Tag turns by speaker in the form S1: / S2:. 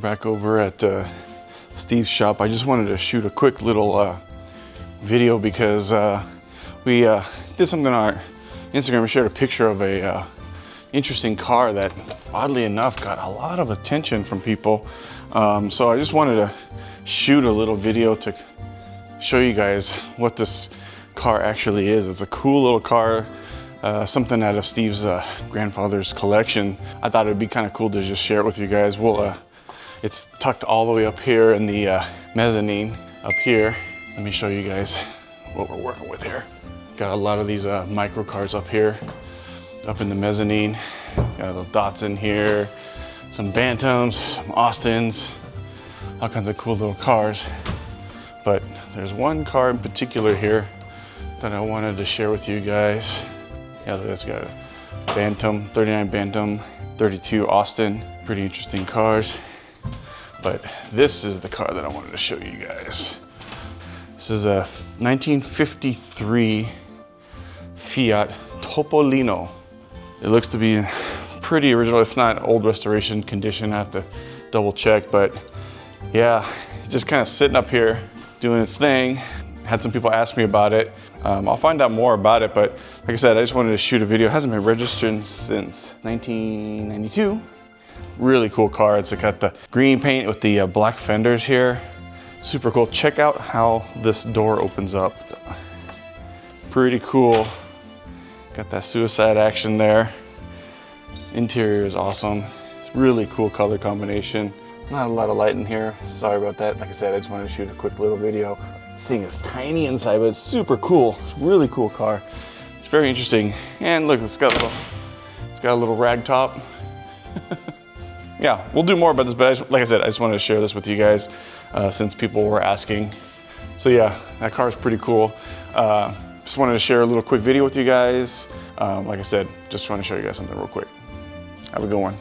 S1: back over at Steve's shop. I just wanted to shoot a quick little video because we did something on our Instagram. We shared a picture of a interesting car that oddly enough got a lot of attention from people. So I just wanted to shoot a little video to show you guys what this car actually is. It's a cool little car, something out of Steve's grandfather's collection. I thought it'd be kind of cool to just share it with you guys. It's tucked all the way up here in the mezzanine up here. Let me show you guys what we're working with here. Got a lot of these microcars up here, up in the mezzanine. Got little dots in here, some Bantams, some Austins, all kinds of cool little cars. But there's one car in particular here that I wanted to share with you guys. Yeah, look, it's got a Bantam, 39 Bantam, 32 Austin. Pretty interesting cars. But this is the car that I wanted to show you guys. This is a 1953 Fiat Topolino. It looks to be in pretty original, if not old restoration condition. I have to double check, but yeah, it's just kind of sitting up here doing its thing. Had some people ask me about it. I'll find out more about it, but like I said, I just wanted to shoot a video. It hasn't been registered since 1992. Really cool car. It's got the green paint with the black fenders here. Super cool. Check out how this door opens up. Pretty cool. Got that suicide action there. Interior is awesome. It's really cool color combination. Not a lot of light in here. Sorry about that. Like I said, I just wanted to shoot a quick little video. This thing is tiny inside, but it's super cool. It's a really cool car. It's very interesting. And look, it's got a little rag top. Yeah, we'll do more about this, but like I said, I just wanted to share this with you guys since people were asking. So yeah, that car is pretty cool. Just wanted to share a little quick video with you guys. Like I said, just trying to show you guys something real quick. Have a good one.